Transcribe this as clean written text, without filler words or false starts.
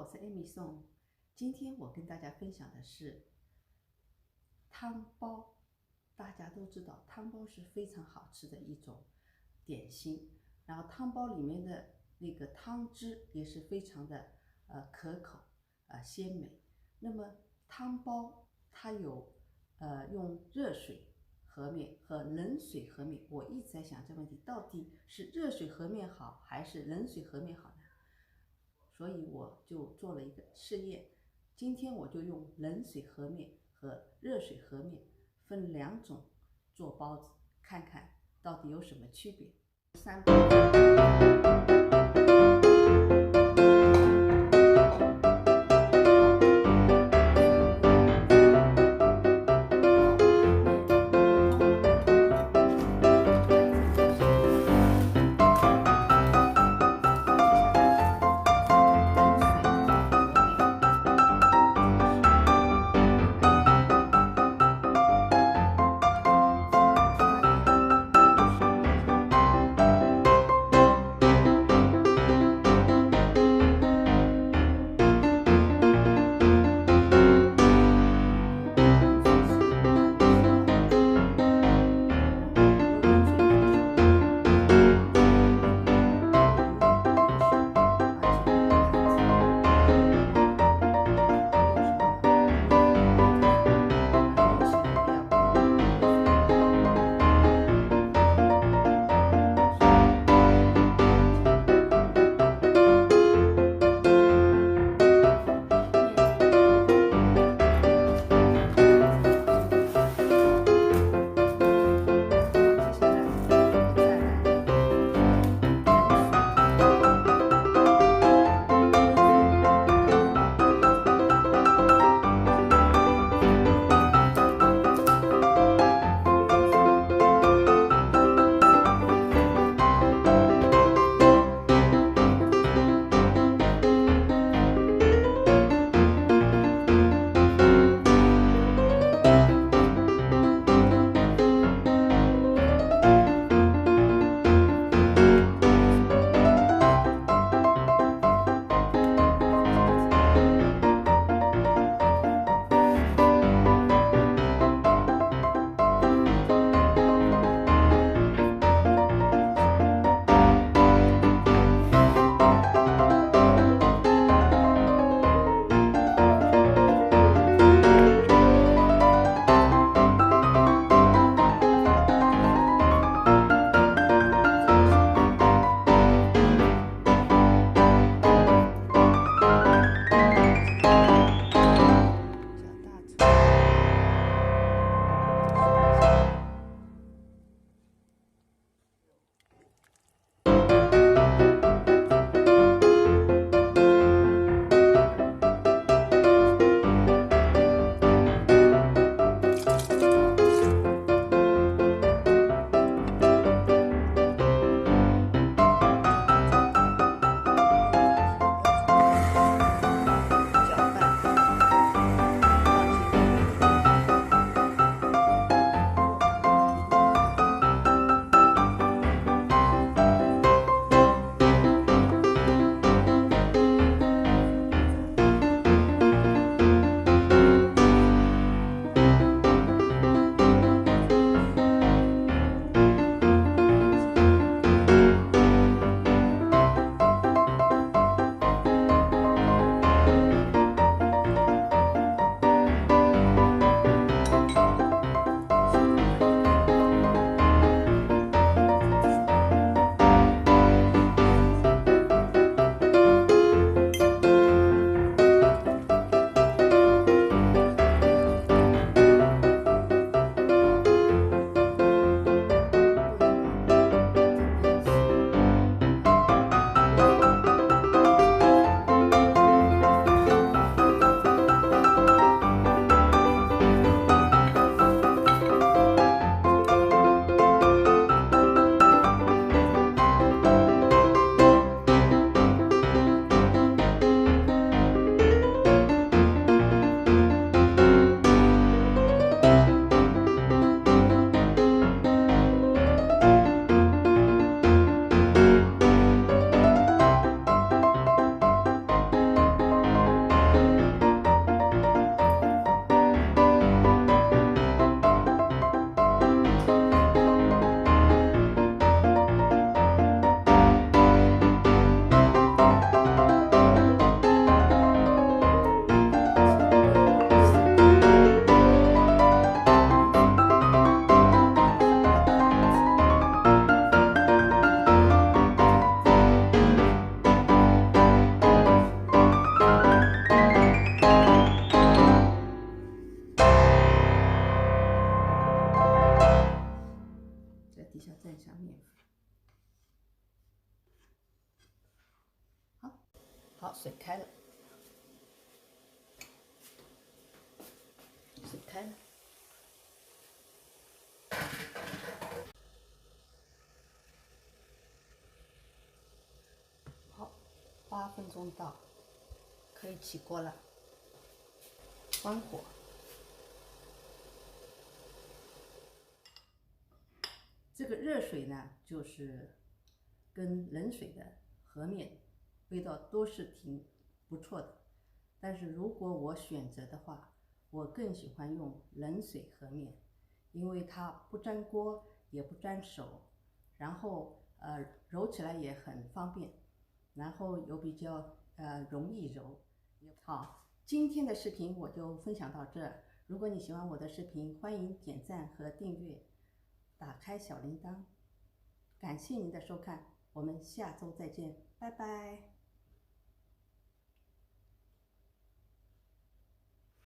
我是 Amy 宋。今天我跟大家分享的是汤包。大家都知道，汤包是非常好吃的一种点心，然后汤包里面的那个汤汁也是非常的可口鲜美。那么汤包它有用热水和面和冷水和面，我一直在想这个问题，到底是热水和面好还是冷水和面好呢？所以我就做了一个试验，今天我就用冷水和面和热水和面分两种做包子，看看到底有什么区别。好，水开了，水开了。好，8分钟到，可以起锅了。关火。这个热水呢，就是跟冷水的和面味道都是挺不错的。但是如果我选择的话，我更喜欢用冷水和面，因为它不粘锅也不粘手，然后揉起来也很方便，然后又比较容易揉。好，今天的视频我就分享到这儿。如果你喜欢我的视频，欢迎点赞和订阅，打开小铃铛。感谢您的收看，我们下周再见，拜拜。